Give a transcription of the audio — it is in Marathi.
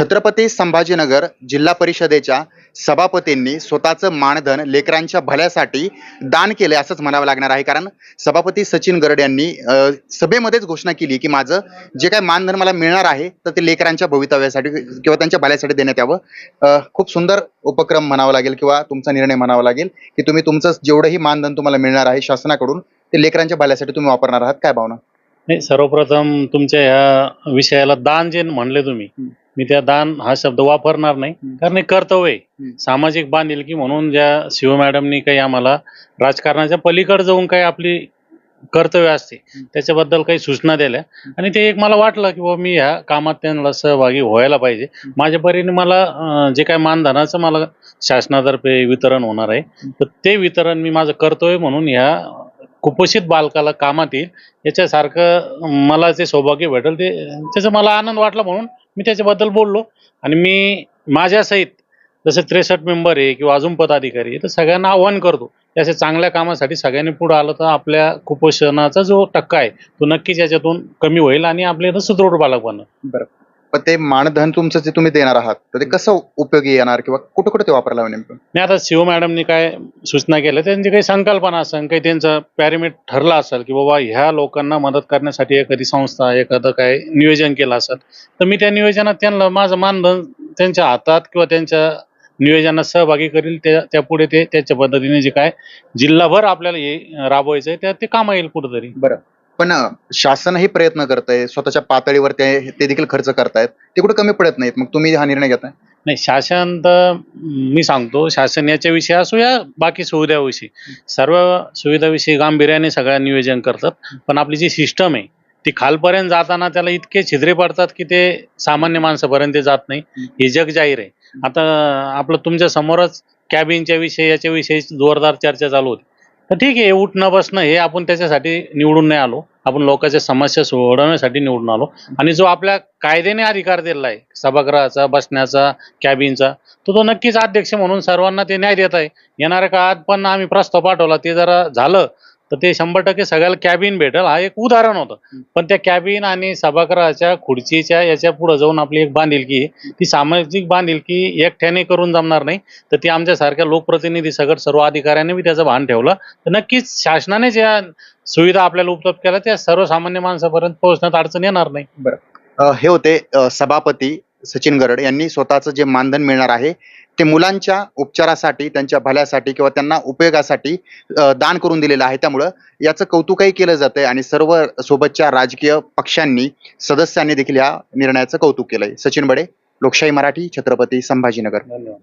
छत्रपती संभाजीनगर जिल्हा परिषदेच्या सभापतींनी स्वतःचं मानधन लेकरांच्या भल्यासाठी दान केले असंच म्हणावं लागणार आहे. कारण सभापती सचिन गरड यांनी सभेमध्येच घोषणा केली की माझं जे काही मानधन मला मिळणार आहे तर ते लेकरांच्या भवितव्यासाठी किंवा त्यांच्या भल्यासाठी देण्यात यावं. खूप सुंदर उपक्रम म्हणावा लागेल किंवा तुमचा निर्णय म्हणावा लागेल की तुम्ही तुमचं जेवढंही मानधन तुम्हाला मिळणार आहे शासनाकडून ते लेकरांच्या भल्यासाठी तुम्ही वापरणार आहात. काय भावना? नाही, सर्वप्रथम तुमच्या ह्या विषयाला दान जे म्हणले तुम्ही, मी त्या दान हा शब्द वापरणार नाही, कारण हे कर्तव्य आहे. सामाजिक बांधिलकी म्हणून ज्या शिव मॅडमनी काही आम्हाला राजकारणाच्या पलीकडे जाऊन काही आपली कर्तव्य असते त्याच्याबद्दल काही सूचना दिल्या आणि ते एक मला वाटलं की बाबा मी ह्या कामात त्यांना सहभागी व्हायला पाहिजे. माझ्या परीने मला जे काही मानधनाचं मला शासनातर्फे वितरण होणार आहे तर ते वितरण मी माझं कर्तव्य म्हणून ह्या कुपोषित बालकाला कामात येईल याच्यासारखं मला जे सौभाग्य भेटेल ते त्याचा मला आनंद वाटला म्हणून मी त्याच्याबद्दल बोललो. आणि मी माझ्यासहित जसे 63 मेंबर आहे किंवा अजून पदाधिकारी आहे तर सगळ्यांना आव्हान करतो की अशा चांगल्या कामासाठी सगळ्यांनी पुढे आलं तर आपल्या कुपोषणाचा जो टक्का आहे तो नक्कीच याच्यातून कमी होईल आणि आपल्या इथं सुदृढ बालक बनलं. बरं, पण ते मानधन तुमचं जे तुम्ही देणार आहात तर ते कसं उपयोगी येणार किंवा कुठं कुठं ते वापरला नेमकं? नाही, आता शिव मॅडमनी काय सूचना केल्या त्यांची काही संकल्पना असेल, काही त्यांचं पॅरामीटर ठरलं असेल की बाबा ह्या लोकांना मदत करण्यासाठी एखादी संस्था एखादं काय नियोजन केलं असेल तर मी त्या नियोजनात त्यांना माझं मानधन त्यांच्या हातात किंवा त्यांच्या नियोजनात सहभागी करील. त्या पुढे ते त्याच्या पद्धतीने जे काय जिल्हाभर आपल्याला हे राबवायचं आहे ते काम येईल कुठंतरी. बरं, पण शासनही प्रयत्न करतंय, स्वतःच्या पातळीवर ते देखील खर्च करतायत, ते कुठे कमी पडत नाहीत, मग तुम्ही हा निर्णय घेताय? नाही, शासन तर मी सांगतो शासन याच्या विषयी असो या बाकी सुविधाविषयी सर्व सुविधाविषयी गांभीर्याने सगळं नियोजन करतात. पण आपली जी सिस्टम आहे ती खालपर्यंत जाताना त्याला इतके छिद्रे पडतात की ते सामान्य माणसापर्यंत जात नाही. हे जग जाहीर आहे. आता आपलं तुमच्या समोरच कॅबिनच्या विषयी याच्याविषयी जोरदार चर्चा चालू होती. तर ठीक आहे, उठणं बसणं हे आपण त्याच्यासाठी निवडून नाही आलो, आपण लोकांच्या समस्या सोडवण्यासाठी निवडून आलो. आणि जो आपल्या कायद्याने अधिकार दिला आहे सभागृहाचा बसण्याचा कॅबिनचा तो नक्कीच अध्यक्ष म्हणून सर्वांना ते न्याय देत आहे. येणाऱ्या काळात पण आम्ही प्रस्ताव पाठवला, ते जरा झालं तर ते 100% सगळ्याला कॅबिन भेटेल हा एक उदाहरण होतं. पण त्या कॅबिन आणि सभागृहाच्या खुर्चीच्या याच्या पुढे जाऊन आपली एक बांधिलकी आहे, ती सामाजिक बांधिलकी एकट्याने करून जमणार नाही. तर ती आमच्यासारख्या लोकप्रतिनिधी सगळं सर्व अधिकाऱ्यांनी बी त्याचं भान ठेवलं तर नक्कीच शासनाने ज्या सुविधा आपल्याला उपलब्ध केल्या त्या सर्वसामान्य माणसापर्यंत पोहोचण्यात अडचण येणार नाही. बरं, हे होते सभापती सचिन गरड यांनी स्वतःचं जे मानधन मिळणार आहे ते मुलांच्या उपचारासाठी, त्यांच्या भल्यासाठी किंवा त्यांना उपयोगासाठी दान करून दिलेलं आहे. त्यामुळं याचं कौतुकही केलं जातंय आणि सर्व सोबतच्या राजकीय पक्षांनी सदस्यांनी देखील या निर्णयाचं कौतुक केलंय. सचिन बडे, लोकशाही मराठी, छत्रपती संभाजीनगर. धन्यवाद.